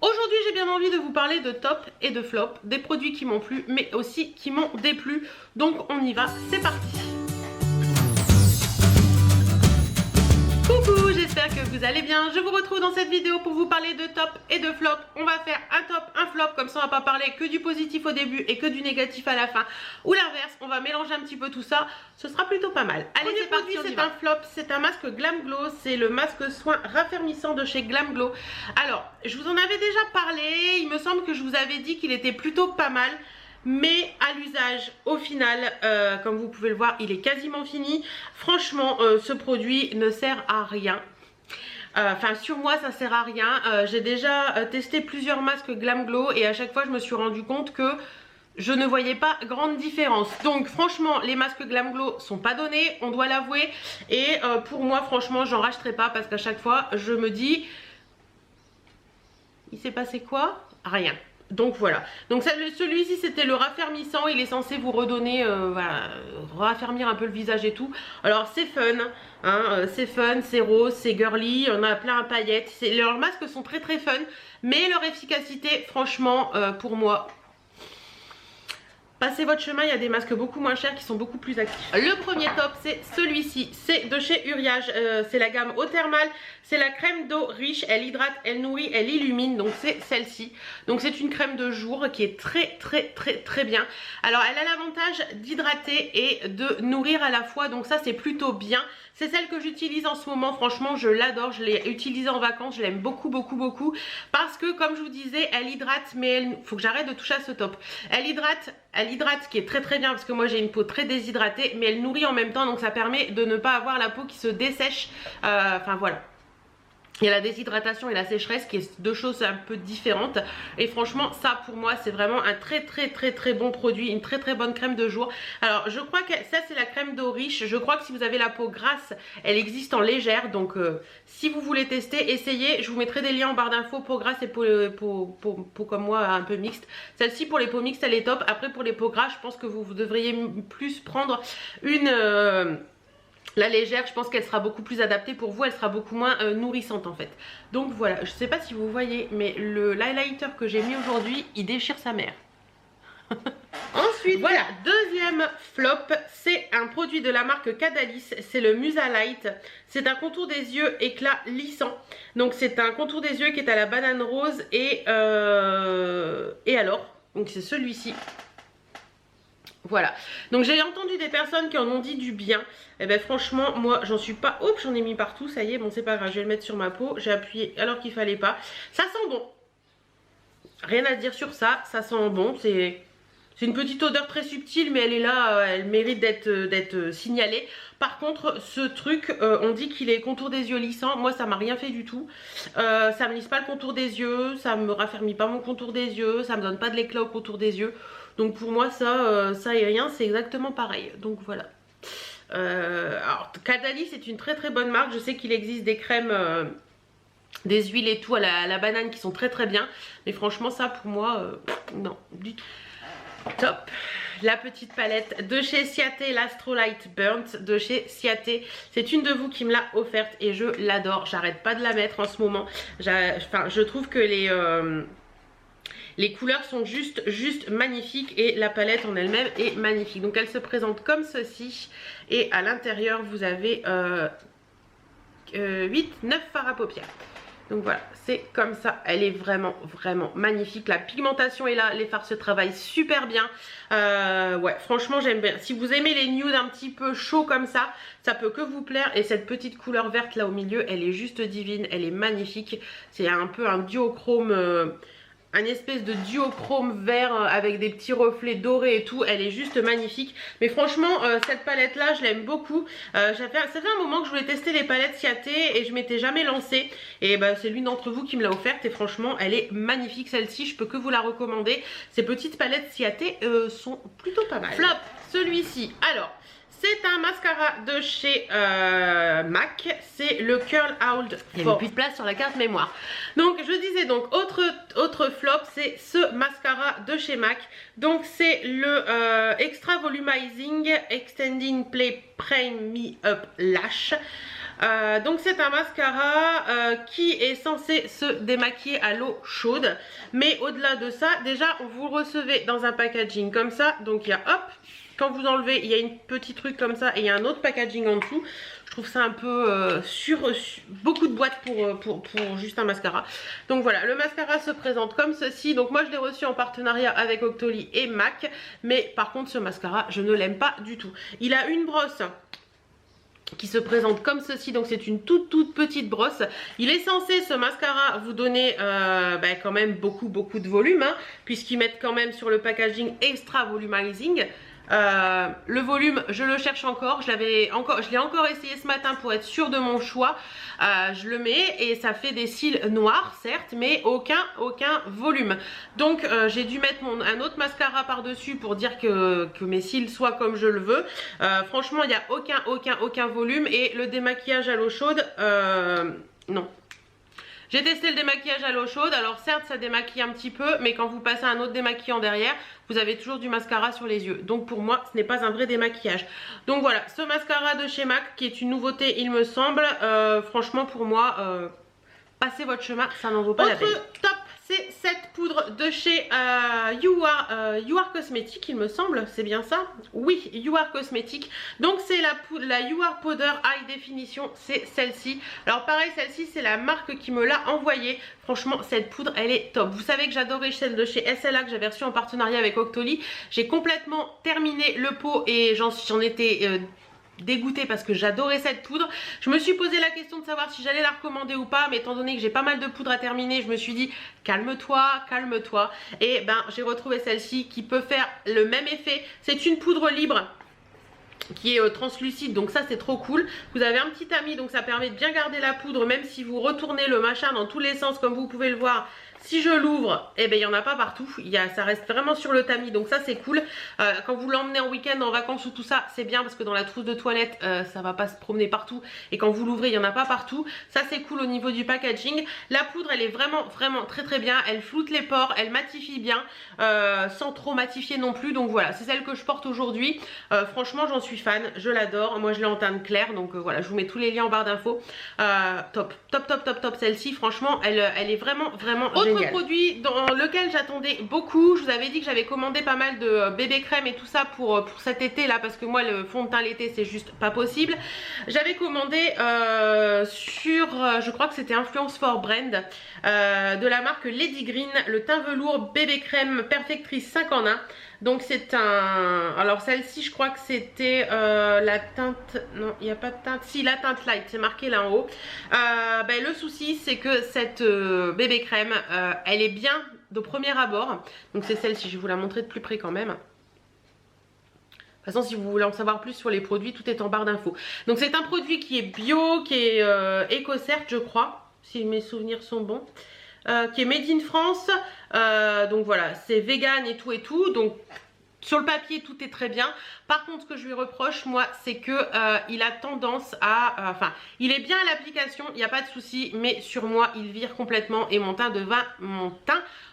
Aujourd'hui j'ai bien envie de vous parler de top et de flop, des produits qui m'ont plu mais aussi qui m'ont déplu. Donc on y va, c'est parti. Coucou, j'espère que vous allez bien. Je vous retrouve dans cette vidéo pour vous parler de top et de flop. On va faire un top, un flop, comme ça on va pas parler que du positif au début et que du négatif à la fin. Ou l'inverse, on va mélanger un petit peu tout ça. Ce sera plutôt pas mal. Allez, c'est parti, c'est un flop, c'est un masque Glam Glow. C'est le masque soin raffermissant de chez Glam Glow. Alors, je vous en avais déjà parlé. Il me semble que je vous avais dit qu'il était plutôt pas mal. Mais à l'usage, au final, comme vous pouvez le voir, il est quasiment fini. Franchement, ce produit ne sert à rien. Enfin, sur moi, ça sert à rien. J'ai déjà testé plusieurs masques Glam Glow et à chaque fois, je me suis rendu compte que je ne voyais pas grande différence. Donc, franchement, les masques Glam Glow sont pas donnés, on doit l'avouer. Et pour moi, franchement, j'en rachèterai pas parce qu'à chaque fois, je me dis, il s'est passé quoi? Rien. Donc voilà, donc celui-ci c'était le raffermissant, il est censé vous redonner, voilà, raffermir un peu le visage et tout. Alors c'est fun, hein, c'est fun, c'est rose, c'est girly, on a plein de paillettes, leurs masques sont très très fun, mais leur efficacité franchement pour moi, passez votre chemin, il y a des masques beaucoup moins chers qui sont beaucoup plus actifs. Le premier top c'est celui-ci, c'est de chez Uriage, c'est la gamme eau thermale, c'est la crème d'eau riche, elle hydrate, elle nourrit, elle illumine, donc c'est celle-ci. Donc c'est une crème de jour qui est très bien. Alors elle a l'avantage d'hydrater et de nourrir à la fois, donc ça c'est plutôt bien. C'est celle que j'utilise en ce moment, franchement je l'adore, je l'ai utilisée en vacances, je l'aime beaucoup parce que comme je vous disais, elle hydrate, mais il faut que j'arrête de toucher à ce top. Elle hydrate, ce qui est très bien parce que moi j'ai une peau très déshydratée, mais elle nourrit en même temps, donc ça permet de ne pas avoir la peau qui se dessèche, enfin voilà. Il y a la déshydratation et la sécheresse qui est deux choses un peu différentes. Et franchement ça pour moi c'est vraiment un très bon produit. Une très bonne crème de jour. Alors je crois que ça c'est la crème d'eau riche. Je crois que si vous avez la peau grasse elle existe en légère. Donc si vous voulez tester essayez. Je vous mettrai des liens en barre d'infos. Peau grasse et peau comme moi un peu mixte. Celle-ci pour les peaux mixtes elle est top. Après pour les peaux grasses je pense que vous devriez plus prendre une... La légère, je pense qu'elle sera beaucoup plus adaptée pour vous, elle sera beaucoup moins nourrissante en fait. Donc voilà, je sais pas si vous voyez, mais l'highlighter que j'ai mis aujourd'hui, il déchire sa mère. Ensuite, voilà, deuxième flop, c'est un produit de la marque Cadalis, c'est le Musa Light. C'est un contour des yeux éclat lissant. Donc c'est un contour des yeux qui est à la banane rose et alors, donc c'est celui-ci. Voilà, donc j'ai entendu des personnes qui en ont dit du bien. Et ben franchement moi j'en suis pas. Oups, j'en ai mis partout, ça y est, bon c'est pas grave, je vais le mettre sur ma peau. J'ai appuyé alors qu'il fallait pas. Ça sent bon, rien à dire sur ça, ça sent bon. C'est une petite odeur très subtile mais elle est là, elle mérite d'être signalée. Par contre ce truc, on dit qu'il est contour des yeux lissant. Moi ça m'a rien fait du tout, ça me lisse pas le contour des yeux, ça me raffermit pas mon contour des yeux, ça me donne pas de l'éclat au contour des yeux. Donc pour moi ça et rien c'est exactement pareil. Donc voilà. Alors Cadalis c'est une très bonne marque. Je sais qu'il existe des crèmes, des huiles et tout à la banane qui sont très bien. Mais franchement ça pour moi non du tout. Top. La petite palette de chez Ciaté, l'Astrolight Burnt de chez Ciaté. C'est une de vous qui me l'a offerte et je l'adore. J'arrête pas de la mettre en ce moment. Enfin, je trouve que les couleurs sont juste magnifiques et la palette en elle-même est magnifique. Donc elle se présente comme ceci et à l'intérieur vous avez 9 fards à paupières. Donc voilà, c'est comme ça, elle est vraiment magnifique. La pigmentation est là, les fards se travaillent super bien. Ouais, franchement j'aime bien. Si vous aimez les nudes un petit peu chauds comme ça peut que vous plaire. Et cette petite couleur verte là au milieu, elle est juste divine, elle est magnifique. C'est un peu un duochrome... un espèce de duochrome vert avec des petits reflets dorés et tout, elle est juste magnifique. Mais franchement cette palette là je l'aime beaucoup. Ça fait un moment que je voulais tester les palettes Ciaté et je m'étais jamais lancée. Et bah, c'est l'une d'entre vous qui me l'a offerte et franchement elle est magnifique celle-ci, je peux que vous la recommander. Ces petites palettes Ciaté sont plutôt pas mal. Flop, celui-ci, alors c'est un mascara de chez MAC, c'est le Curl Hold. Il n'y avait plus de place sur la carte mémoire. Donc je disais donc autre flop, c'est ce mascara de chez MAC. Donc c'est le Extra Volumizing Extending Play Prime Me Up Lash. Donc c'est un mascara qui est censé se démaquiller à l'eau chaude. Mais au-delà de ça, déjà vous recevez dans un packaging comme ça. Donc il y a hop, quand vous enlevez, il y a une petit truc comme ça et il y a un autre packaging en dessous. Je trouve ça un peu beaucoup de boîtes pour juste un mascara. Donc voilà, le mascara se présente comme ceci. Donc moi je l'ai reçu en partenariat avec Octoly et MAC. Mais par contre ce mascara, je ne l'aime pas du tout. Il a une brosse qui se présente comme ceci, donc c'est une toute petite brosse. Il est censé, ce mascara, vous donner quand même beaucoup de volume, hein, puisqu'ils mettent quand même sur le packaging extra volumizing. Le volume, je le cherche encore. Je l'ai encore essayé ce matin pour être sûre de mon choix. Je le mets et ça fait des cils noirs, certes, mais aucun volume. Donc j'ai dû mettre un autre mascara par dessus pour dire que mes cils soient comme je le veux. Franchement, il n'y a aucun volume. Et le démaquillage à l'eau chaude, non. J'ai testé le démaquillage à l'eau chaude, alors certes ça démaquille un petit peu, mais quand vous passez un autre démaquillant derrière, vous avez toujours du mascara sur les yeux. Donc pour moi, ce n'est pas un vrai démaquillage. Donc voilà, ce mascara de chez MAC, qui est une nouveauté il me semble, franchement pour moi, passez votre chemin, ça n'en vaut pas la peine. Autre top, c'est cette poudre de chez You Are Cosmetics, il me semble, c'est bien ça? Oui, You Are Cosmetics. Donc c'est la You Are Powder High Definition, c'est celle-ci. Alors pareil, celle-ci c'est la marque qui me l'a envoyée. Franchement, cette poudre, elle est top. Vous savez que j'adorais celle de chez SLA que j'avais reçue en partenariat avec Octoly. J'ai complètement terminé le pot et j'en étais dégoûtée parce que j'adorais cette poudre. Je me suis posé la question de savoir si j'allais la recommander ou pas, mais étant donné que j'ai pas mal de poudre à terminer, je me suis dit calme-toi, calme-toi. Et ben j'ai retrouvé celle-ci qui peut faire le même effet. C'est une poudre libre qui est translucide, donc ça c'est trop cool. Vous avez un petit tamis, donc ça permet de bien garder la poudre même si vous retournez le machin dans tous les sens comme vous pouvez le voir. Si je l'ouvre, eh ben il n'y en a pas partout, ça reste vraiment sur le tamis, donc ça c'est cool. Quand vous l'emmenez en week-end, en vacances ou tout ça, c'est bien parce que dans la trousse de toilette, ça va pas se promener partout. Et quand vous l'ouvrez, il n'y en a pas partout. Ça c'est cool au niveau du packaging. La poudre, elle est vraiment très bien. Elle floute les pores, elle matifie bien, sans trop matifier non plus. Donc voilà, c'est celle que je porte aujourd'hui. Franchement, j'en suis fan, je l'adore. Moi je l'ai en teinte claire, donc voilà, je vous mets tous les liens en barre d'infos. Top. Celle-ci, franchement, elle est vraiment géniale. Autre produit dans lequel j'attendais beaucoup, je vous avais dit que j'avais commandé pas mal de bébé crème et tout ça pour cet été là, parce que moi le fond de teint l'été c'est juste pas possible. J'avais commandé je crois que c'était Influence for Brand, de la marque Lady Green, le teint velours bébé crème perfectrice 5 en 1. Donc c'est alors celle-ci je crois que c'était la teinte, non il n'y a pas de teinte, si la teinte light, c'est marqué là en haut. Le souci c'est que cette bébé crème, elle est bien de premier abord. Donc c'est celle-ci, je vais vous la montrer de plus près quand même. De toute façon si vous voulez en savoir plus sur les produits, tout est en barre d'infos. Donc c'est un produit qui est bio, qui est EcoCert je crois, si mes souvenirs sont bons. Qui est made in France, donc voilà, c'est vegan et tout, donc sur le papier tout est très bien. Par contre ce que je lui reproche moi c'est que il a tendance à, il est bien à l'application, il n'y a pas de souci, mais sur moi il vire complètement et mon teint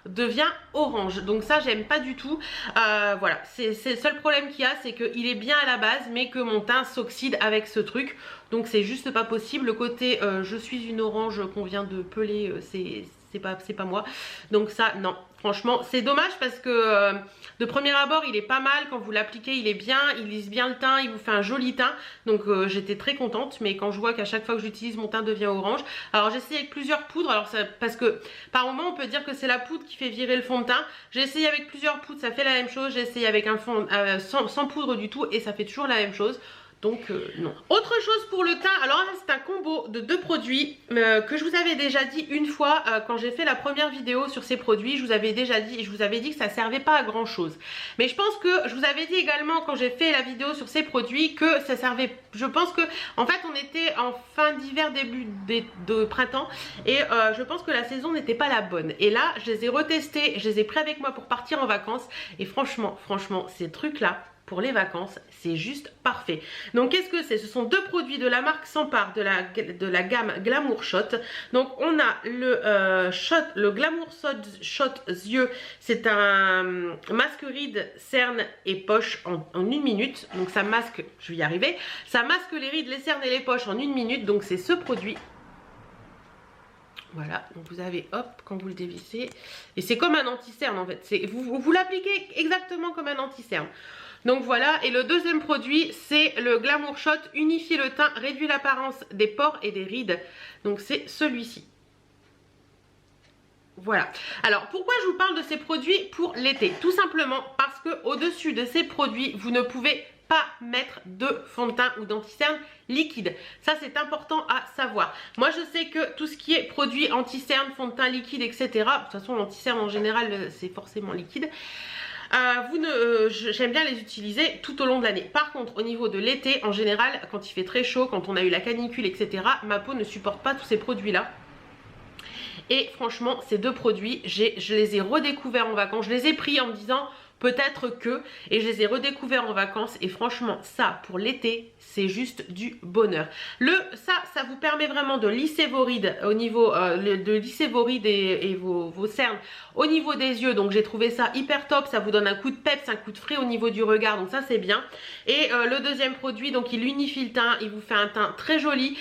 devient orange, donc ça j'aime pas du tout. Voilà, c'est le seul problème qu'il y a, c'est qu'il est bien à la base mais que mon teint s'oxyde avec ce truc, donc c'est juste pas possible. Le côté je suis une orange qu'on vient de peler, c'est pas moi, donc ça non, franchement c'est dommage parce que de premier abord il est pas mal, quand vous l'appliquez il est bien, il lisse bien le teint, il vous fait un joli teint, donc j'étais très contente. Mais quand je vois qu'à chaque fois que j'utilise mon teint devient orange, alors j'ai essayé avec plusieurs poudres, alors parce que par moment on peut dire que c'est la poudre qui fait virer le fond de teint. J'ai essayé avec plusieurs poudres, ça fait la même chose. J'ai essayé avec un fond sans poudre du tout et ça fait toujours la même chose. Donc non. Autre chose pour le teint, alors là c'est un combo de 2 produits que je vous avais déjà dit une fois quand j'ai fait la première vidéo sur ces produits. Je vous avais déjà dit, et je vous avais dit que ça servait pas à grand chose. Mais je pense que je vous avais dit également quand j'ai fait la vidéo sur ces produits que ça servait. Je pense que en fait on était en fin d'hiver, début de printemps, et je pense que la saison n'était pas la bonne. Et là je les ai retestés, je les ai pris avec moi pour partir en vacances et franchement ces trucs là, pour les vacances, c'est juste parfait. Donc qu'est-ce que c'est? Ce sont deux produits de la marque Sampar de la gamme Glamour Shot. Donc on a le Glamour Shot yeux, c'est un masque rides, cernes et poches en 1 minute. Donc ça masque, je vais y arriver, ça masque les rides, les cernes et les poches en 1 minute. Donc c'est ce produit. Voilà, donc vous avez, hop, quand vous le dévissez, et c'est comme un anti-cerne en fait, vous l'appliquez exactement comme un anti-cerne. Donc voilà, et le deuxième produit, c'est le Glamour Shot, unifie le teint, réduit l'apparence des pores et des rides. Donc c'est celui-ci. Voilà. Alors pourquoi je vous parle de ces produits pour l'été? Tout simplement parce que au-dessus de ces produits, vous ne pouvez pas mettre de fond de teint ou d'anti-cerne liquide. Ça c'est important à savoir. Moi je sais que tout ce qui est produit anti-cerne, fond de teint liquide, etc. De toute façon l'anti-cerne en général c'est forcément liquide. J'aime bien les utiliser tout au long de l'année. Par contre au niveau de l'été, en général quand il fait très chaud, quand on a eu la canicule, etc. ma peau ne supporte pas tous ces produits là. Et franchement ces deux produits, je les ai redécouverts en vacances. Je les ai pris en me disant peut-être que, et je les ai redécouverts en vacances et franchement ça pour l'été c'est juste du bonheur. Ça vous permet vraiment de lisser vos rides au niveau de lisser vos rides et vos cernes au niveau des yeux. Donc j'ai trouvé ça hyper top, ça vous donne un coup de peps, un coup de frais au niveau du regard, donc ça c'est bien. Et le deuxième produit, donc il unifie le teint, il vous fait un teint très joli,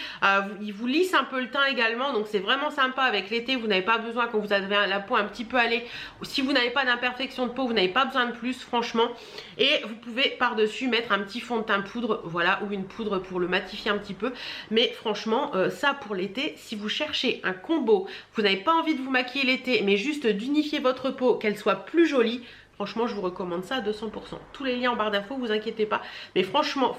il vous lisse un peu le teint également, donc c'est vraiment sympa avec l'été. Vous n'avez pas besoin, quand vous avez la peau un petit peu allée, si vous n'avez pas d'imperfection de peau, vous n'avez pas besoin de plus franchement. Et vous pouvez par dessus mettre un petit fond de teint poudre, voilà, ou une poudre pour le matifier un petit peu. Mais franchement ça pour l'été, si vous cherchez un combo, vous n'avez pas envie de vous maquiller l'été mais juste d'unifier votre peau, qu'elle soit plus jolie, franchement je vous recommande ça à 200%. Tous les liens en barre d'infos, vous inquiétez pas. Mais franchement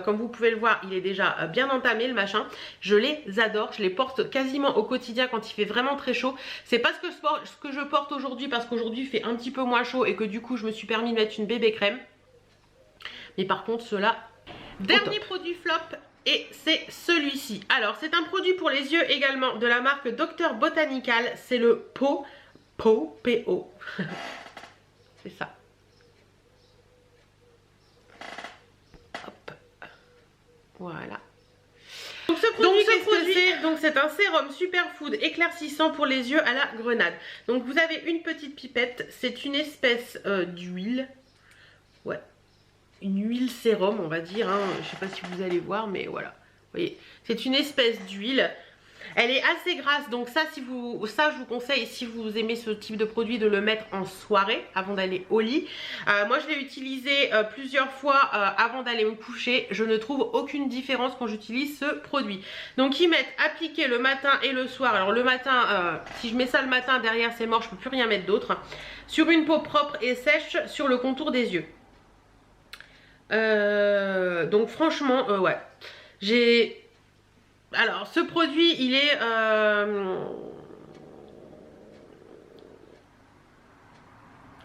comme vous pouvez le voir, il est déjà bien entamé le machin. Je les adore, je les porte quasiment au quotidien quand il fait vraiment très chaud. C'est pas ce que je porte aujourd'hui parce qu'aujourd'hui il fait un petit peu moins chaud et que du coup je me suis permis de mettre une bébé crème. Mais par contre ceux-là, dernier produit flop, et c'est celui-ci. Alors c'est un produit pour les yeux également de la marque Dr Botanical, c'est le PO. C'est ça. Hop. Voilà. Donc ce produit, c'est un sérum superfood éclaircissant pour les yeux à la grenade. Donc vous avez une petite pipette, c'est une espèce d'huile. Ouais. Une huile sérum on va dire, hein. Je sais pas si vous allez voir mais voilà. Vous voyez, c'est une espèce d'huile. Elle est assez grasse, donc ça je vous conseille si vous aimez ce type de produit de le mettre en soirée avant d'aller au lit. Moi je l'ai utilisé plusieurs fois avant d'aller me coucher. Je ne trouve aucune différence quand j'utilise ce produit. Donc ils mettent appliqué le matin et le soir. Alors le matin, si je mets ça le matin, derrière c'est mort, je peux plus rien mettre d'autre. Sur une peau propre et sèche sur le contour des yeux. Donc franchement ouais, alors ce produit il est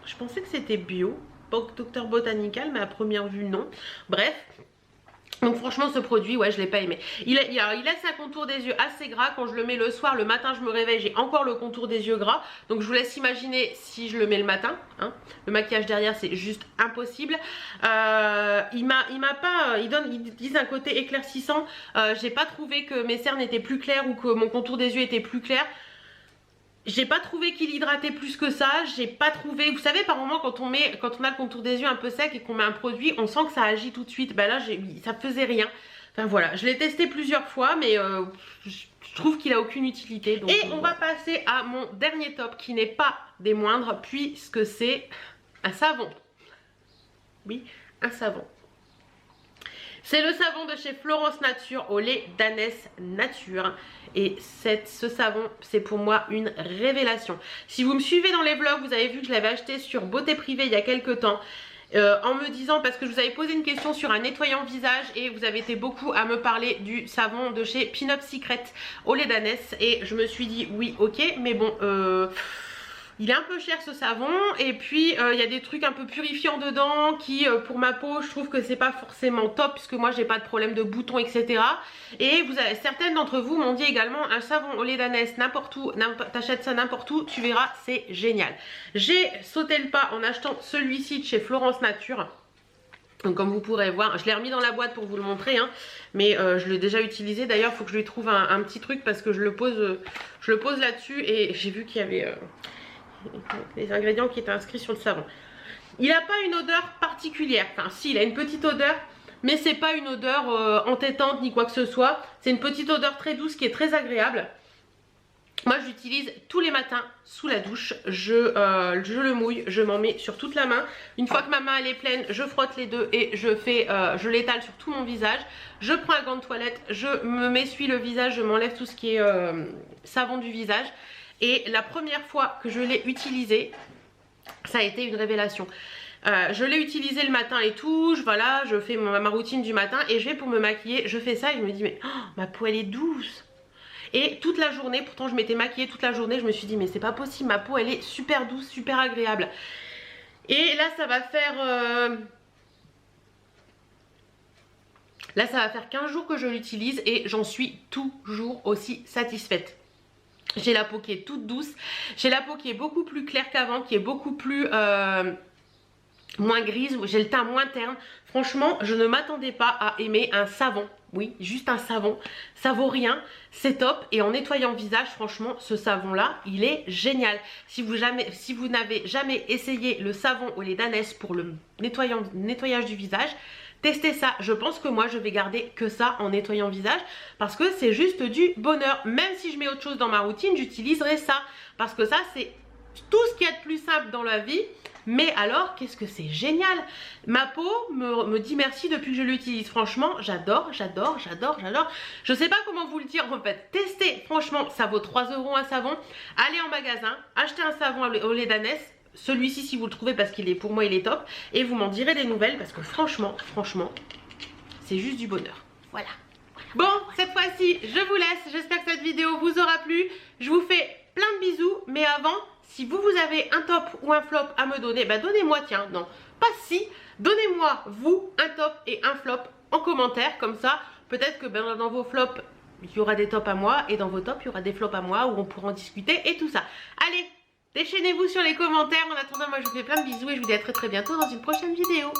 je pensais que c'était bio, Dr Botanical, mais à première vue non. Bref, donc franchement ce produit ouais je l'ai pas aimé. Il laisse un contour des yeux assez gras. Quand je le mets le soir, le matin je me réveille, j'ai encore le contour des yeux gras. Donc je vous laisse imaginer si je le mets le matin, hein. Le maquillage derrière c'est juste impossible. Ils disent un côté éclaircissant. J'ai pas trouvé que mes cernes étaient plus claires ou que mon contour des yeux était plus clair. J'ai pas trouvé qu'il hydratait plus que ça. J'ai pas trouvé, vous savez par moment quand on a le contour des yeux un peu sec et qu'on met un produit, on sent que ça agit tout de suite. Bah là ça faisait rien. Enfin voilà, je l'ai testé plusieurs fois mais je trouve qu'il a aucune utilité. Donc, on va passer à mon dernier top qui n'est pas des moindres puisque c'est un savon. Oui, un savon. C'est le savon de chez Florence Nature au lait d'ânesse nature. Et ce savon, c'est pour moi une révélation. Si vous me suivez dans les vlogs, vous avez vu que je l'avais acheté sur Beauté Privée il y a quelques temps. En me disant, parce que je vous avais posé une question sur un nettoyant visage et vous avez été beaucoup à me parler du savon de chez Pin-Up Secret au lait d'ânesse. Et je me suis dit oui ok, mais bon il est un peu cher ce savon et puis il y a des trucs un peu purifiants dedans qui pour ma peau je trouve que c'est pas forcément top puisque moi j'ai pas de problème de boutons etc. Et certaines d'entre vous m'ont dit également un savon au lait d'ânesse n'importe où, t'achètes ça n'importe où, tu verras c'est génial. J'ai sauté le pas en achetant celui-ci de chez Florence Nature. Donc comme vous pourrez voir, je l'ai remis dans la boîte pour vous le montrer, hein, mais je l'ai déjà utilisé. D'ailleurs, il faut que je lui trouve un petit truc parce que je le pose là-dessus et j'ai vu qu'il y avait les ingrédients qui étaient inscrits sur le savon. Il n'a pas une odeur particulière, enfin si, il a une petite odeur, mais c'est pas une odeur entêtante ni quoi que ce soit. C'est une petite odeur très douce qui est très agréable. Moi je l'utilise tous les matins sous la douche, je le mouille, je m'en mets sur toute la main. Une fois que ma main elle est pleine, je frotte les deux et je l'étale sur tout mon visage. Je prends un gant de toilette, je m'essuie le visage, je m'enlève tout ce qui est savon du visage. Et la première fois que je l'ai utilisé, ça a été une révélation. Je l'ai utilisé le matin et tout, voilà, je fais ma routine du matin et je vais pour me maquiller, je fais ça et je me dis mais oh, ma peau elle est douce. Et toute la journée, pourtant je m'étais maquillée toute la journée, je me suis dit mais c'est pas possible, ma peau elle est super douce, super agréable. Et là ça va faire... Là ça va faire 15 jours que je l'utilise et j'en suis toujours aussi satisfaite. J'ai la peau qui est toute douce, j'ai la peau qui est beaucoup plus claire qu'avant, qui est beaucoup plus... moins grise, j'ai le teint moins terne. Franchement, je ne m'attendais pas à aimer un savon. Oui, juste un savon. Ça vaut rien, c'est top. Et en nettoyant le visage, franchement, ce savon-là, il est génial. Si vous n'avez jamais essayé le savon au lait d'ânesse pour le nettoyage du visage, testez ça. Je pense que moi, je vais garder que ça en nettoyant le visage parce que c'est juste du bonheur. Même si je mets autre chose dans ma routine, j'utiliserai ça parce que ça, c'est tout ce qu'il y a de plus simple dans la vie. Mais alors, qu'est-ce que c'est génial! Ma peau me dit merci depuis que je l'utilise. Franchement, j'adore, j'adore, j'adore, j'adore. Je sais pas comment vous le dire en fait. Testez, franchement, ça vaut 3 € un savon. Allez en magasin, achetez un savon au lait d'ânesse. Celui-ci, si vous le trouvez, parce qu'il est pour moi, il est top. Et vous m'en direz des nouvelles parce que franchement, c'est juste du bonheur. Voilà. Bon, cette fois-ci, je vous laisse. J'espère que cette vidéo vous aura plu. Je vous fais plein de bisous. Mais avant... Si vous avez un top ou un flop à me donner, bah donnez-moi, tiens, non, pas si, donnez-moi, vous, un top et un flop en commentaire, comme ça, peut-être que ben, dans vos flops, il y aura des tops à moi, et dans vos tops, il y aura des flops à moi, où on pourra en discuter, et tout ça. Allez, déchaînez-vous sur les commentaires, en attendant, moi je vous fais plein de bisous, et je vous dis à très bientôt dans une prochaine vidéo.